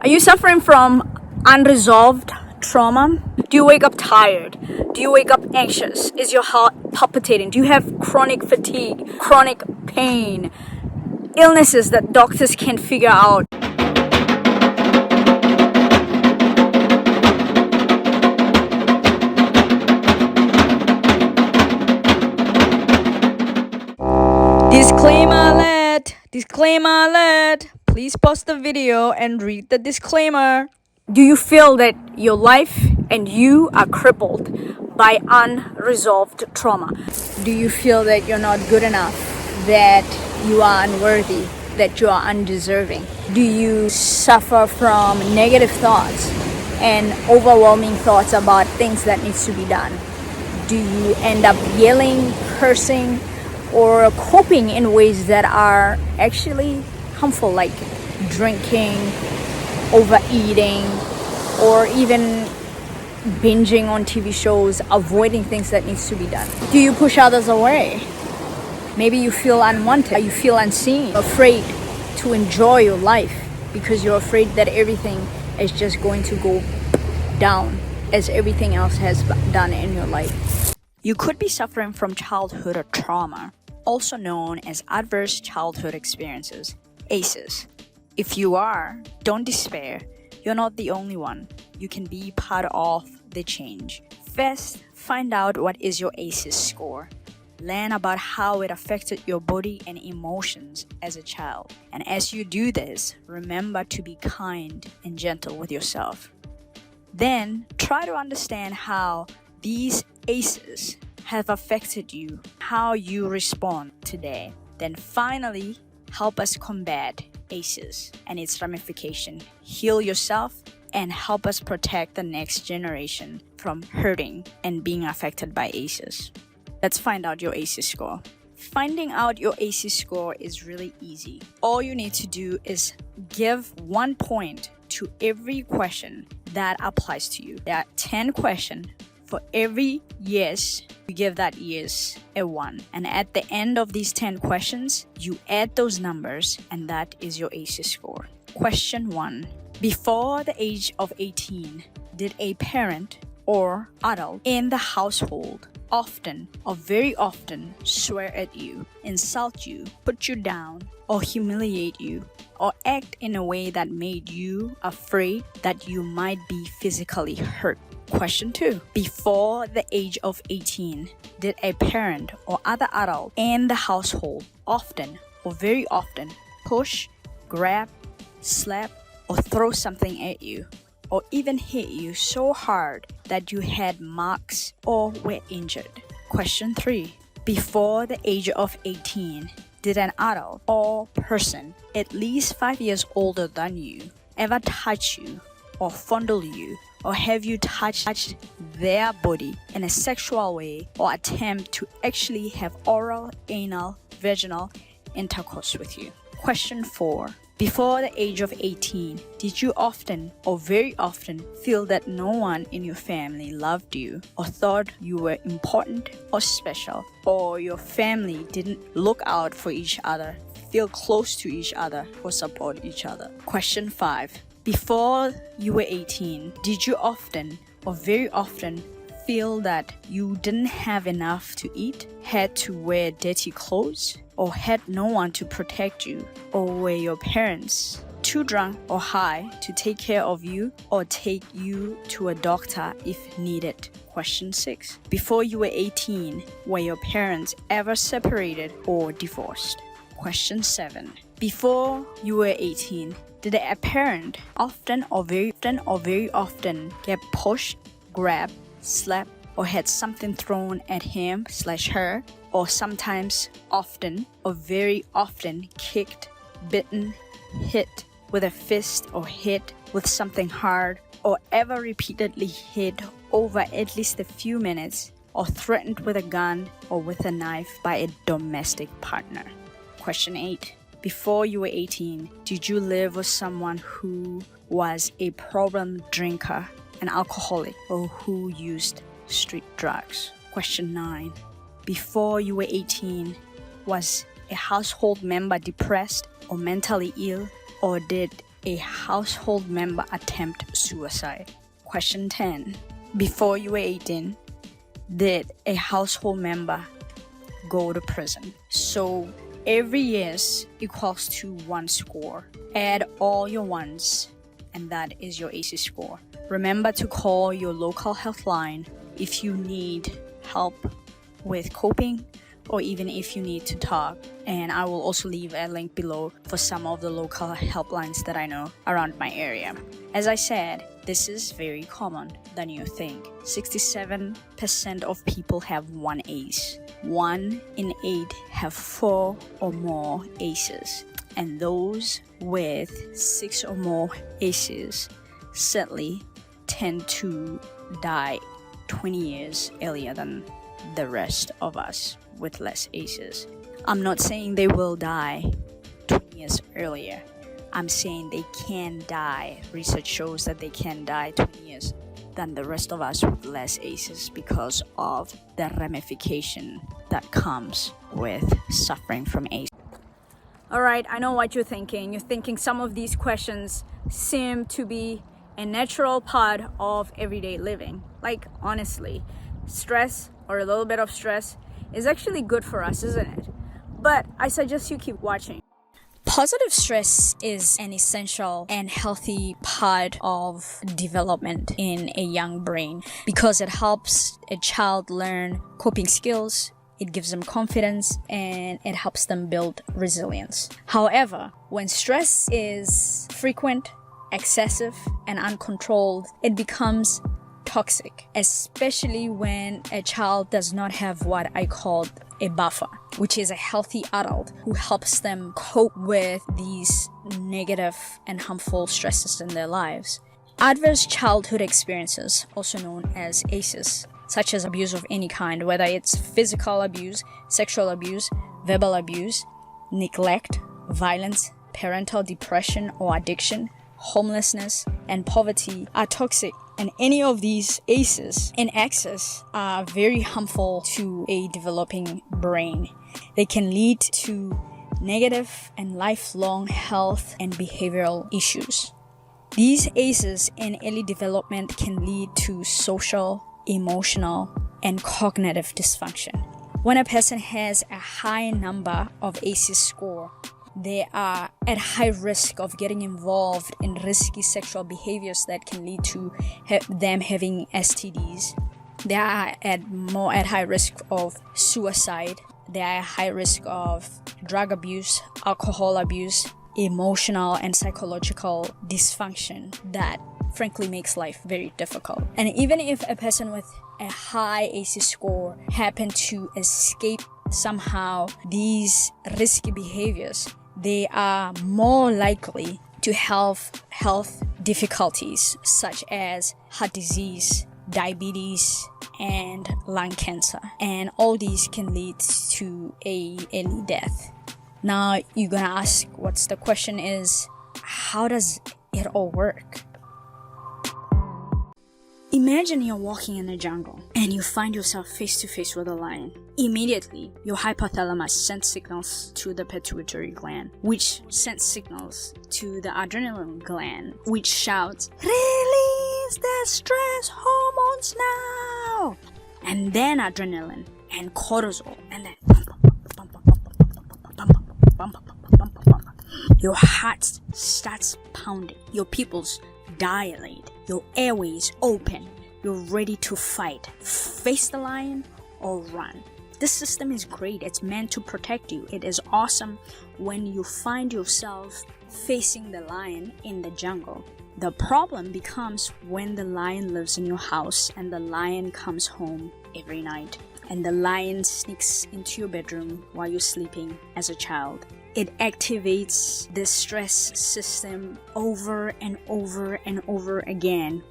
Are you suffering from unresolved trauma? Do you wake up tired? Do you wake up anxious? Is your heart palpitating? Do you have chronic fatigue, chronic pain, illnesses that doctors can't figure out? Disclaimer alert! Disclaimer alert! Please pause the video and read the disclaimer. Do you feel that your life and you are crippled by unresolved trauma? Do you feel that you're not good enough, that you are unworthy, that you are undeserving? Do you suffer from negative thoughts and overwhelming thoughts about things that needs to be done? Do you end up yelling, cursing, or coping in ways that are actually harmful, like drinking, overeating, or even binging on TV shows, avoiding things that needs to be done? Do you push others away? Maybe you feel unwanted, you feel unseen, afraid to enjoy your life because you're afraid that everything is just going to go down as everything else has done in your life. You could be suffering from childhood trauma, also known as adverse childhood experiences, ACEs. If you are, don't despair. You're not the only one. You can be part of the change. First, find out what is your ACEs score. Learn about how it affected your body and emotions as a child. And as you do this, remember to be kind and gentle with yourself. Then, try to understand how these ACEs have affected you, how you respond today. Then finally, help us combat ACEs and its ramification. Heal yourself and help us protect the next generation from hurting and being affected by ACEs. Let's find out your ACEs score. Finding out your ACEs score is really easy. All you need to do is give 1 point to every question that applies to you. There are 10 questions. For every yes, you give that yes a 1. And at the end of these 10 questions, you add those numbers, and that is your ACEs score. Question 1. Before the age of 18, did a parent or adult in the household often or very often swear at you, insult you, put you down, or humiliate you, or act in a way that made you afraid that you might be physically hurt? Question 2. Before the age of 18, did a parent or other adult in the household often or very often push, grab, slap, or throw something at you, or even hit you so hard that you had marks or were injured? Question 3. Before the age of 18, did an adult or person at least 5 years older than you ever touch you or fondle you, or have you touched their body in a sexual way, or attempt to actually have oral, anal, vaginal intercourse with you? Question 4. Before the age of 18, did you often or very often feel that no one in your family loved you or thought you were important or special, or your family didn't look out for each other, feel close to each other, or support each other? Question 5. Before you were 18, did you often or very often feel that you didn't have enough to eat, had to wear dirty clothes, or had no one to protect you, or were your parents too drunk or high to take care of you or take you to a doctor if needed? Question 6. Before you were 18, were your parents ever separated or divorced? Question 7. Before you were 18, did a parent often or very often get pushed, grabbed, slapped, or had something thrown at him/her, or sometimes often or very often kicked, bitten, hit with a fist, or hit with something hard, or ever repeatedly hit over at least a few minutes, or threatened with a gun or with a knife by a domestic partner? Question 8. Before you were 18, did you live with someone who was a problem drinker, an alcoholic, or who used street drugs? Question 9. Before you were 18, was a household member depressed or mentally ill, or did a household member attempt suicide? Question 10. Before you were 18, did a household member go to prison? So every yes equals to 1 score. Add all your ones, and that is your ACE score. Remember to call your local health line if you need help with coping, or even if you need to talk. And I will also leave a link below for some of the local helplines that I know around my area. As I said, this is very common than you think. 67% of people have 1 ACE. 1 in 8 have 4 or more ACEs. And those with 6 or more ACEs sadly tend to die 20 years earlier than the rest of us with less ACEs. I'm not saying they will die 20 years earlier. I'm saying they can die. Research shows that they can die 20 years than the rest of us with less ACEs because of the ramification that comes with suffering from ACEs. Alright, I know what you're thinking. You're thinking some of these questions seem to be a natural part of everyday living. Like, honestly, stress or a little bit of stress is actually good for us, isn't it? But I suggest you keep watching. Positive stress is an essential and healthy part of development in a young brain because it helps a child learn coping skills, it gives them confidence, and it helps them build resilience. However, when stress is frequent, excessive, and uncontrolled, it becomes toxic, especially when a child does not have what I call a buffer, which is a healthy adult who helps them cope with these negative and harmful stresses in their lives. Adverse childhood experiences, also known as ACEs, such as abuse of any kind, whether it's physical abuse, sexual abuse, verbal abuse, neglect, violence, parental depression or addiction, homelessness, and poverty, are toxic. And any of these ACEs in excess are very harmful to a developing brain. They can lead to negative and lifelong health and behavioral issues. These ACEs in early development can lead to social, emotional, and cognitive dysfunction. When a person has a high number of ACE score, they are at high risk of getting involved in risky sexual behaviors that can lead to them having STDs. They are at high risk of suicide. They are at high risk of drug abuse, alcohol abuse, emotional and psychological dysfunction that frankly makes life very difficult. And even if a person with a high ACE score happen to escape somehow these risky behaviors, they are more likely to have health difficulties such as heart disease, diabetes, and lung cancer. And all these can lead to a early death. Now you're gonna ask, what's the question is, how does it all work? Imagine you're walking in the jungle and you find yourself face to face with a lion. Immediately, your hypothalamus sends signals to the pituitary gland, which sends signals to the adrenaline gland, which shouts, "Release the stress hormones now!" And then adrenaline and cortisol, and then your heart starts pounding, your pupils dilate, your airways open, you're ready to fight, face the lion or run. This system is great. It's meant to protect you. It is awesome when you find yourself facing the lion in the jungle. The problem becomes when the lion lives in your house and the lion comes home every night and the lion sneaks into your bedroom while you're sleeping as a child. It activates the stress system over and over and over again,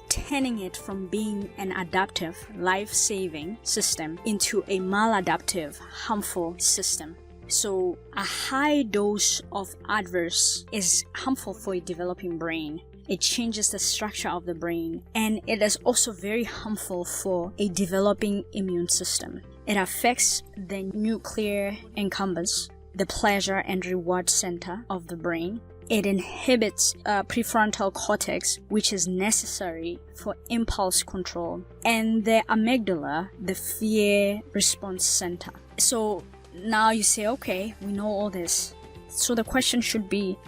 turning it from being an adaptive, life-saving system into a maladaptive, harmful system. So a high dose of adverse is harmful for a developing brain. It changes the structure of the brain, and it is also very harmful for a developing immune system. It affects the nuclear accumbens, the pleasure and reward center of the brain. It inhibits prefrontal cortex, which is necessary for impulse control, and the amygdala, the fear response center. So now you say, okay, we know all this. So the question should be,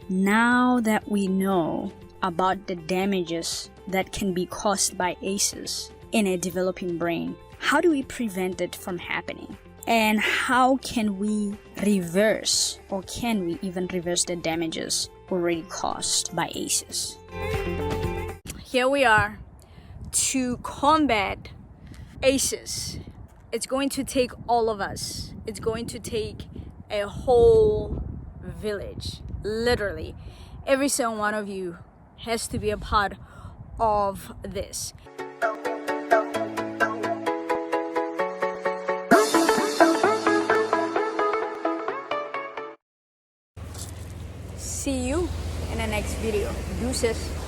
now that we know about the damages that can be caused by ACEs in a developing brain, how do we prevent it from happening? And how can we reverse, or can we even reverse the damages already caused by ACEs? Here we are to combat ACEs. It's going to take all of us. It's going to take a whole village. Literally, every single one of you has to be a part of this. See you in the next video. Deuces.